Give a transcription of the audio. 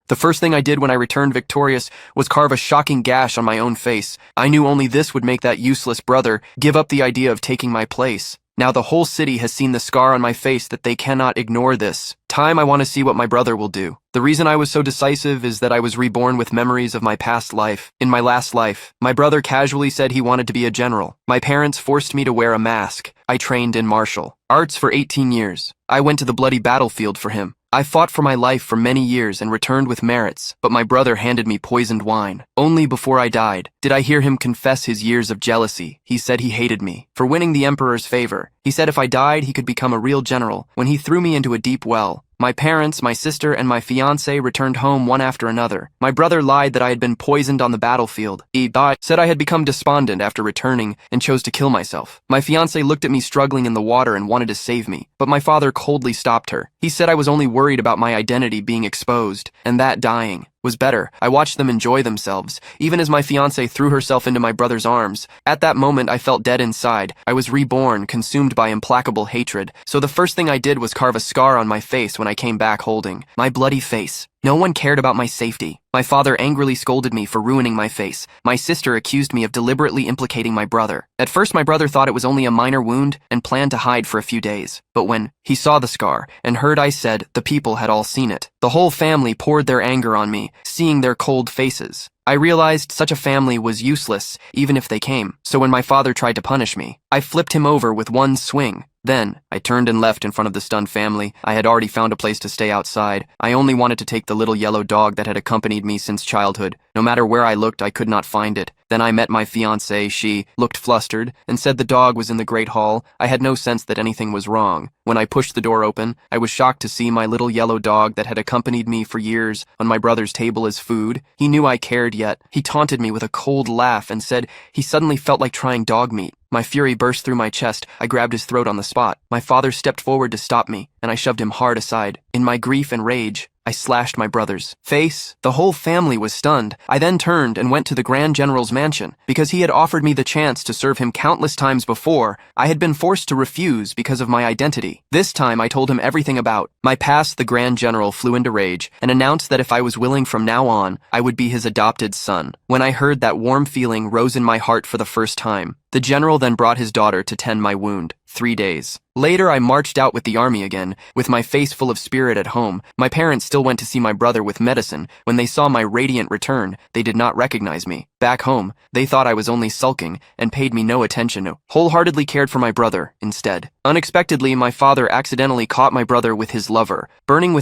The first thing I did when I returned victorious was carve a shocking gash on my own face. I knew only this would make that useless brother give up the idea of taking my place. Now the whole city has seen the scar on my face that they cannot ignore this. Time I want to see what my brother will do. The reason I was so decisive is that I was reborn with memories of my past life. In my last life, my brother casually said he wanted to be a general. My parents forced me to wear a mask. I trained in martial arts for 18 years. I went to the bloody battlefield for him. I fought for my life for many years and returned with merits, but my brother handed me poisoned wine. Only before I died did I hear him confess his years of jealousy. He said he hated me for winning the emperor's favor. He said if I died, he could become a real general. When he threw me into a deep well, my parents, my sister, and my fiancé returned home one after another. My brother lied that I had been poisoned on the battlefield. He said I had become despondent after returning and chose to kill myself. My fiancé looked at me struggling in the water and wanted to save me, but my father coldly stopped her. He said I was only worried about my identity being exposed, and that dying was better. I watched them enjoy themselves, even as my fiancée threw herself into my brother's arms. At that moment, I felt dead inside. I was reborn, consumed by implacable hatred. So the first thing I did was carve a scar on my face when I came back holding my bloody face. No one cared about my safety. My father angrily scolded me for ruining my face. My sister accused me of deliberately implicating my brother. At first, my brother thought it was only a minor wound and planned to hide for a few days. But when he saw the scar and heard I said the people had all seen it, the whole family poured their anger on me, seeing their cold faces. I realized such a family was useless, even if they came. So when my father tried to punish me, I flipped him over with one swing. Then, I turned and left in front of the stunned family. I had already found a place to stay outside. I only wanted to take the little yellow dog that had accompanied me since childhood. No matter where I looked, I could not find it. Then I met my fiancée. She looked flustered and said the dog was in the great hall. I had no sense that anything was wrong. When I pushed the door open, I was shocked to see my little yellow dog that had accompanied me for years on my brother's table as food. He knew I cared, yet he taunted me with a cold laugh and said he suddenly felt like trying dog meat. My fury burst through my chest. I grabbed his throat on the spot. My father stepped forward to stop me, and I shoved him hard aside. In my grief and rage, I slashed my brother's face. The whole family was stunned. I then turned and went to the Grand General's mansion. Because he had offered me the chance to serve him countless times before, I had been forced to refuse because of my identity. This time I told him everything about my past. The Grand General flew into rage and announced that if I was willing from now on, I would be his adopted son. When I heard that, warm feeling rose in my heart for the first time. The general then brought his daughter to tend my wound. 3 days later, I marched out with the army again, with my face full of spirit at home. My parents still went to see my brother with medicine. When they saw my radiant return, they did not recognize me. Back home, they thought I was only sulking and paid me no attention. Wholeheartedly cared for my brother instead. Unexpectedly, my father accidentally caught my brother with his lover, burning with